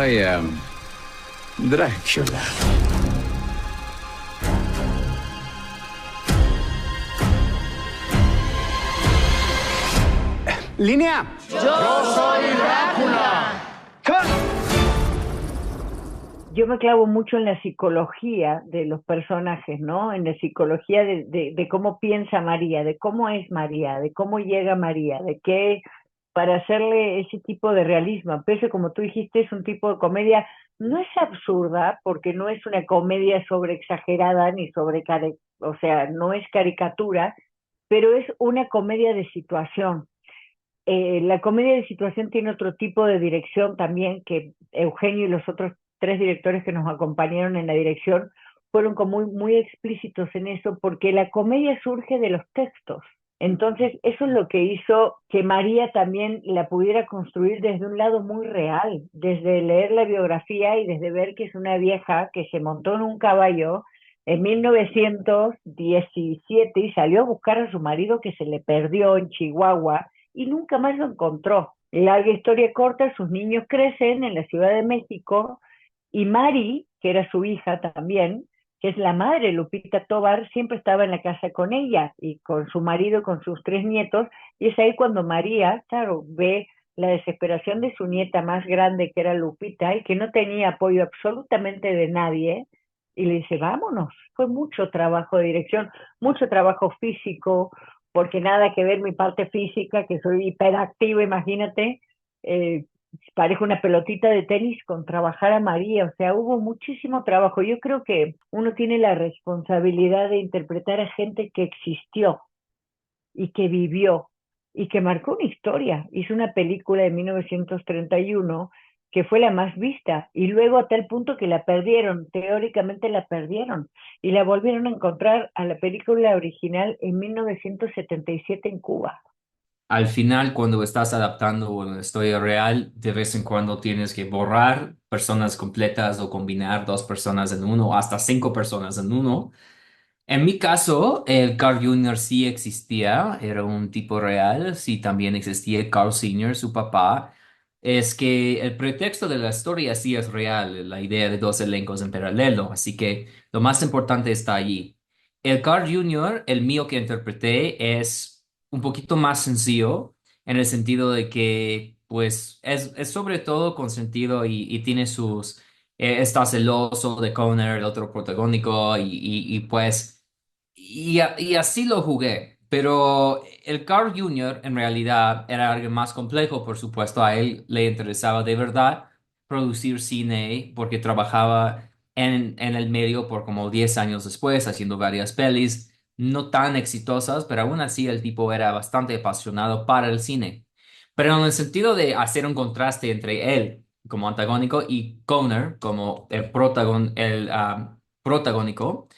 I am Dracula. ¡Línea! Yo me clavo mucho en la psicología de los personajes, ¿no? En la psicología de cómo piensa María, de cómo es María, de cómo llega María, de qué, para hacerle ese tipo de realismo. Pese, como tú dijiste, es un tipo de comedia, no es absurda, porque no es una comedia sobreexagerada ni o sea, no es caricatura, pero es una comedia de situación. La comedia de situación tiene otro tipo de dirección también, que Eugenio y los otros tres directores que nos acompañaron en la dirección fueron como muy explícitos en eso, porque la comedia surge de los textos. Entonces, eso es lo que hizo que María también la pudiera construir desde un lado muy real, desde leer la biografía y desde ver que es una vieja que se montó en un caballo en 1917 y salió a buscar a su marido que se le perdió en Chihuahua y nunca más lo encontró. Larga historia corta, sus niños crecen en la Ciudad de México y Mari, que era su hija también, que es la madre, Lupita Tovar, siempre estaba en la casa con ella y con su marido, con sus tres nietos, y es ahí cuando María, claro, ve la desesperación de su nieta más grande, que era Lupita, y que no tenía apoyo absolutamente de nadie, y le dice, vámonos. Fue mucho trabajo de dirección, mucho trabajo físico, porque nada que ver mi parte física, que soy hiperactiva, imagínate, eh, parezco una pelotita de tenis con trabajar a María, o sea, hubo muchísimo trabajo. Yo creo que uno tiene la responsabilidad de interpretar a gente que existió y que vivió y que marcó una historia. Hizo una película de 1931 que fue la más vista y luego a tal punto que la perdieron, teóricamente la perdieron y la volvieron a encontrar a la película original en 1977 en Cuba. Al final, cuando estás adaptando una historia real, de vez en cuando tienes que borrar personas completas o combinar dos personas en uno, o hasta cinco personas en uno. En mi caso, el Carl Jr. sí existía, era un tipo real, sí también existía Carl Sr., su papá. Es que el pretexto de la historia sí es real, la idea de dos elencos en paralelo, así que lo más importante está allí. El Carl Jr., el mío que interpreté, es un poquito más sencillo en el sentido de que, pues, es sobre todo consentido y tiene sus... está celoso de Connor, el otro protagónico, pues... y así lo jugué, pero el Carl Jr. en realidad era algo más complejo, por supuesto. A él le interesaba de verdad producir cine porque trabajaba en el medio por como 10 años después, haciendo varias pelis, no tan exitosas, pero aún así el tipo era bastante apasionado para el cine. Pero en el sentido de hacer un contraste entre él como antagónico y Connor como protagónico,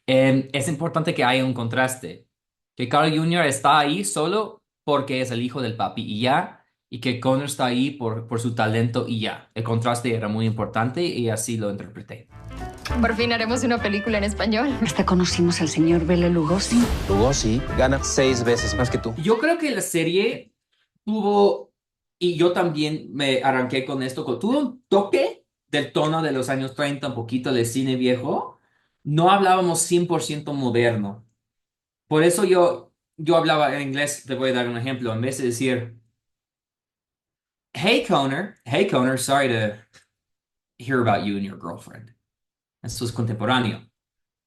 es importante que haya un contraste. Que Carl Jr. está ahí solo porque es el hijo del papi y ya, y que Connor está ahí por su talento y ya. El contraste era muy importante y así lo interpreté. Por fin haremos una película en español. Hasta conocimos al señor Bela Lugosi. Lugosi gana 6 veces más que tú. Yo creo que la serie tuvo, y yo también me arranqué con esto, tuvo un toque del tono de los años 30, un poquito de cine viejo. No hablábamos 100% moderno. Por eso yo hablaba en inglés, te voy a dar un ejemplo. En vez de decir, hey Connor, sorry to hear about you and your girlfriend. Esto es contemporáneo.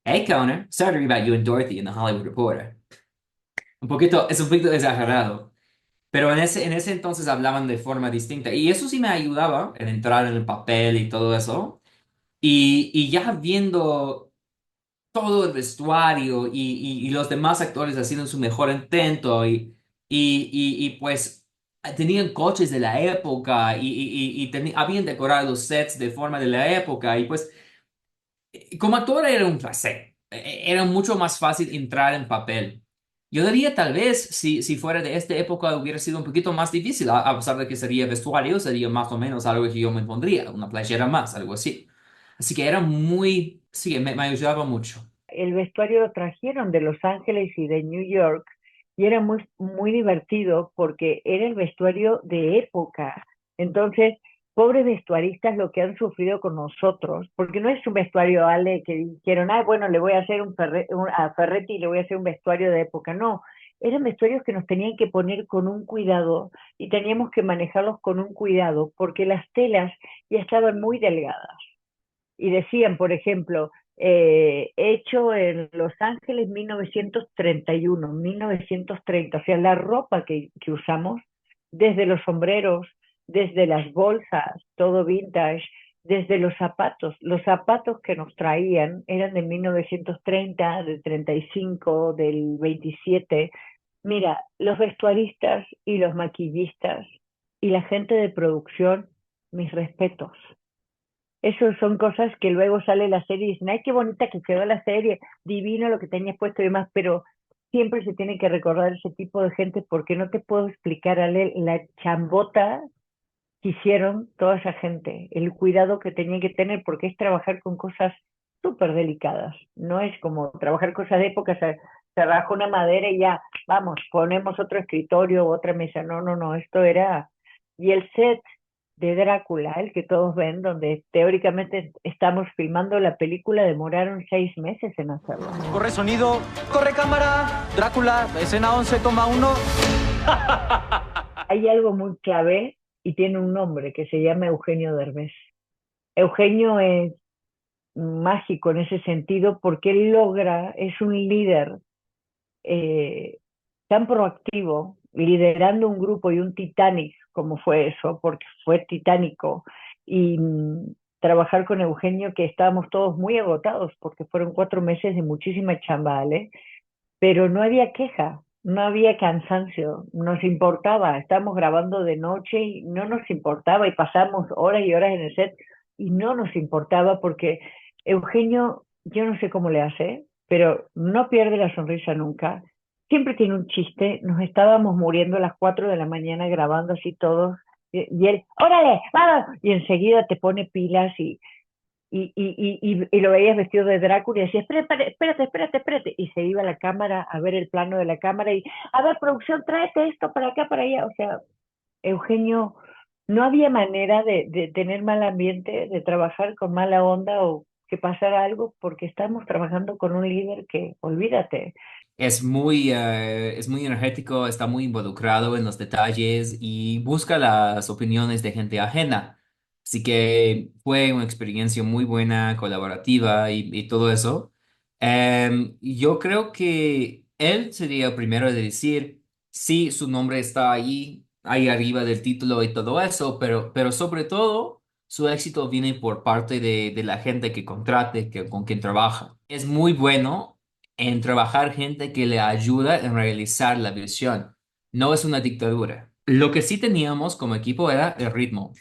Hey Connor, sorry to read about you and Dorothy in the Hollywood Reporter. Es un poquito exagerado. Pero en ese entonces hablaban de forma distinta. Y eso sí me ayudaba en entrar en el papel y todo eso. Y ya viendo todo el vestuario y los demás actores haciendo su mejor intento pues tenían coches de la época habían decorado los sets de forma de la época y pues como actor era un placer. Era mucho más fácil entrar en papel. Yo diría tal vez si fuera de esta época hubiera sido un poquito más difícil, a pesar de que sería vestuario, sería más o menos algo que yo me pondría, una playera más, algo así. Así que era muy, sí, me ayudaba mucho. El vestuario lo trajeron de Los Ángeles y de New York y era muy divertido porque era el vestuario de época. Entonces, pobres vestuaristas lo que han sufrido con nosotros, porque no es un vestuario, Ale, que dijeron, ah, bueno, le voy a hacer a Ferretti le voy a hacer un vestuario de época. No, eran vestuarios que nos tenían que poner con un cuidado y teníamos que manejarlos con un cuidado, porque las telas ya estaban muy delgadas. Y decían, por ejemplo, hecho en Los Ángeles 1931, 1930, o sea, la ropa que usamos, desde los sombreros, desde las bolsas, todo vintage, desde los zapatos que nos traían eran de 1930, del 35, del 27. Mira, los vestuaristas y los maquillistas y la gente de producción, mis respetos. Eso son cosas que luego sale la serie y dicen, ay, qué bonita que quedó la serie, divino lo que tenías puesto y demás, pero siempre se tiene que recordar ese tipo de gente porque no te puedo explicar, Ale, la chambota que hicieron toda esa gente, el cuidado que tenían que tener, porque es trabajar con cosas súper delicadas, no es como trabajar cosas de época, se raja una madera y ya, vamos, ponemos otro escritorio u otra mesa, no, no, no, esto era, y el set de Drácula, el que todos ven, donde teóricamente estamos filmando la película, demoraron 6 meses en hacerlo. Corre sonido, corre cámara. Drácula, escena 11, toma 1. Hay algo muy clave y tiene un nombre que se llama Eugenio Derbez. Eugenio es mágico en ese sentido porque él es un líder tan proactivo, liderando un grupo y un Titanic, como fue eso, porque fue titánico, y trabajar con Eugenio, que estábamos todos muy agotados, porque fueron 4 meses de muchísima chamba, ¿vale? Pero no había queja, no había cansancio, nos importaba, estábamos grabando de noche y no nos importaba, y pasamos horas y horas en el set, y no nos importaba porque Eugenio, yo no sé cómo le hace, pero no pierde la sonrisa nunca, siempre tiene un chiste, nos estábamos muriendo a las 4 de la mañana grabando así todos, y él, órale, vamos, y enseguida te pone pilas y lo veías vestido de Drácula y decía, espérate, y se iba a la cámara a ver el plano de la cámara y, a ver, producción, tráete esto para acá, para allá, o sea, Eugenio, no había manera de tener mal ambiente, de trabajar con mala onda o que pasara algo, porque estamos trabajando con un líder que, olvídate. Es muy energético, está muy involucrado en los detalles y busca las opiniones de gente ajena. Así que fue una experiencia muy buena, colaborativa y todo eso. Yo creo que él sería el primero de decir, sí, su nombre está ahí arriba del título y todo eso, pero sobre todo su éxito viene por parte de la gente que contrate, con quien trabaja. Es muy bueno en trabajar gente que le ayuda en realizar la visión. No es una dictadura. Lo que sí teníamos como equipo era el ritmo,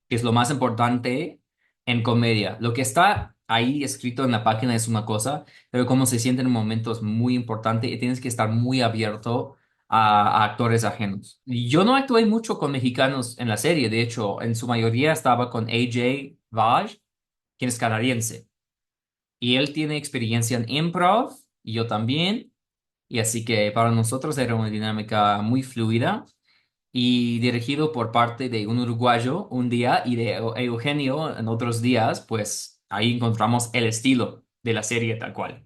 que es lo más importante en comedia. Lo que está ahí escrito en la página es una cosa, pero cómo se siente en momentos muy importantes y tienes que estar muy abierto a actores ajenos. Y yo no actué mucho con mexicanos en la serie, de hecho, en su mayoría estaba con AJ Vaj, quien es canadiense. Y él tiene experiencia en improv y yo también. Y así que para nosotros era una dinámica muy fluida y dirigido por parte de un uruguayo un día y de Eugenio en otros días, pues ahí encontramos el estilo de la serie tal cual.